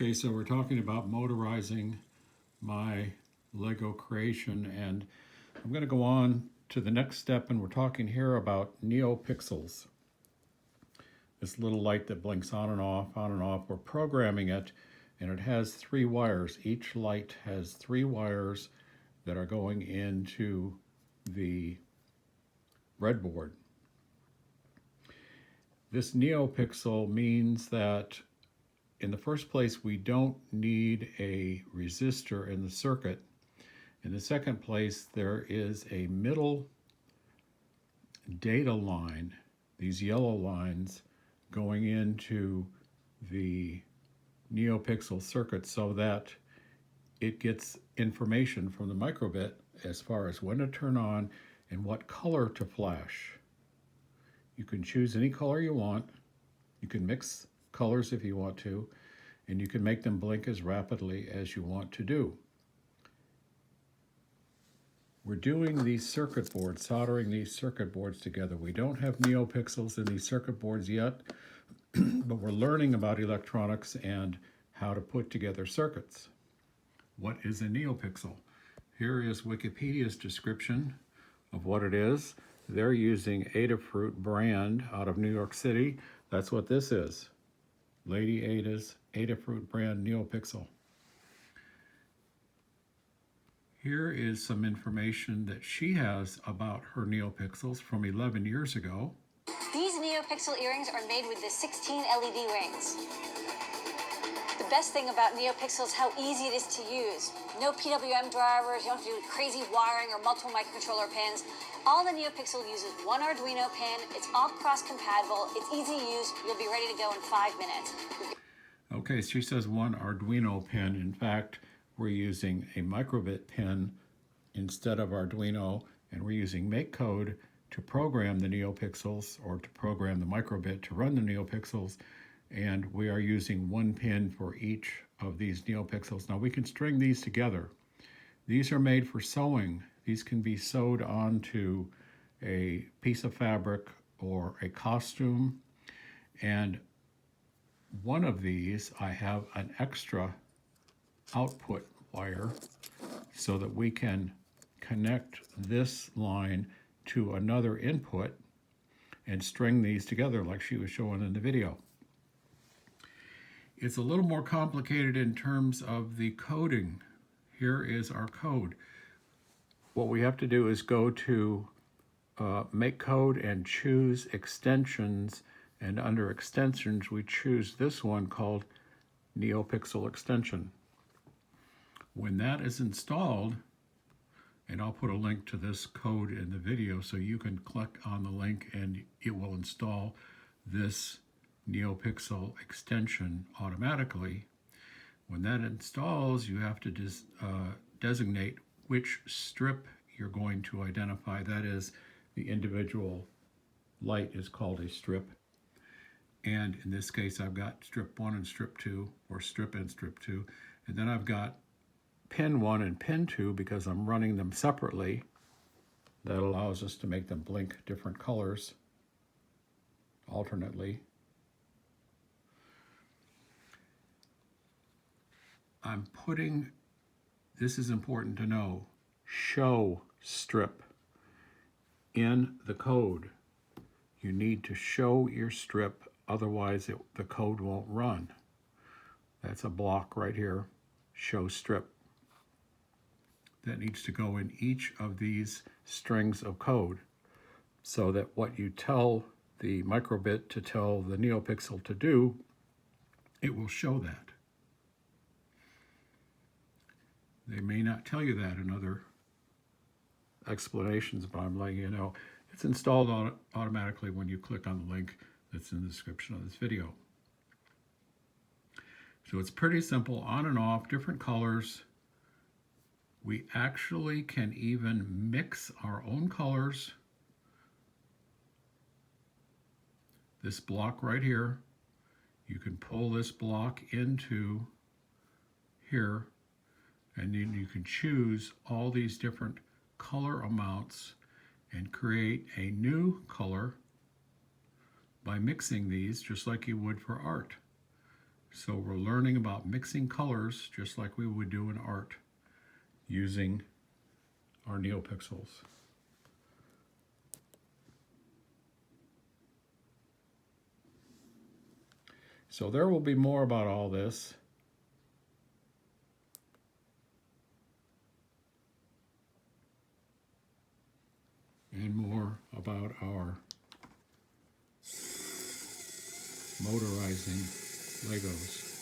Okay, so we're talking about motorizing my Lego creation, and I'm going to go on to the next step, and we're talking here about Neopixels. This little light that blinks on and off, on and off. We're programming it, and it has 3 wires. Each light has 3 wires that are going into the breadboard. This Neopixel means that in the first place, we don't need a resistor in the circuit. In the second place, there is a middle data line, these yellow lines, going into the Neopixel circuit so that it gets information from the microbit as far as when to turn on and what color to flash. You can choose any color you want. You can mix colors if you want to, and you can make them blink as rapidly as you want to do. We're doing these circuit boards, soldering these circuit boards together. We don't have Neopixels in these circuit boards yet, but we're learning about electronics and how to put together circuits. What is a Neopixel? Here is Wikipedia's description of what it is. They're using Adafruit brand out of New York City. That's what this is. Lady Ada's Adafruit brand Neopixel. Here is some information that she has about her Neopixels from 11 years ago. These Neopixel earrings are made with the 16 LED rings. The best thing about Neopixel is how easy it is to use. No PWM drivers, you don't have to do crazy wiring or multiple microcontroller pins. All the Neopixel uses one Arduino pin. It's all cross-compatible. It's easy to use. You'll be ready to go in 5 minutes. Okay, she says one Arduino pin. In fact, we're using a microbit pin instead of Arduino, and we're using MakeCode to program the Neopixels, or to program the microbit to run the Neopixels, and we are using one pin for each of these Neopixels. Now we can string these together. These are made for sewing. These can be sewed onto a piece of fabric or a costume, and one of these I have an extra output wire so that we can connect this line to another input and string these together like she was showing in the video. It's a little more complicated in terms of the coding. Here is our code. What we have to do is go to MakeCode and choose extensions, and under extensions we choose this one called Neopixel extension. When that is installed, and I'll put a link to this code in the video so you can click on the link and it will install this Neopixel extension automatically. When that installs, you have to designate which strip you're going to identify. That is, the individual light is called a strip. And in this case, I've got strip 1 and strip 2, or strip and strip 2. And then I've got pin 1 and pin 2 because I'm running them separately. That allows us to make them blink different colors alternately. I'm putting, this is important to know, show strip in the code. You need to show your strip, otherwise the code won't run. That's a block right here, show strip. That needs to go in each of these strings of code so that what you tell the microbit to tell the Neopixel to do, it will show that. They may not tell you that in other explanations, but I'm letting you know. It's installed automatically when you click on the link that's in the description of this video. So it's pretty simple, on and off, different colors. We actually can even mix our own colors. This block right here, you can pull this block into here, and then you can choose all these different color amounts and create a new color by mixing these just like you would for art. So we're learning about mixing colors just like we would do in art using our Neopixels. So there will be more about all this. And more about our motorizing Legos.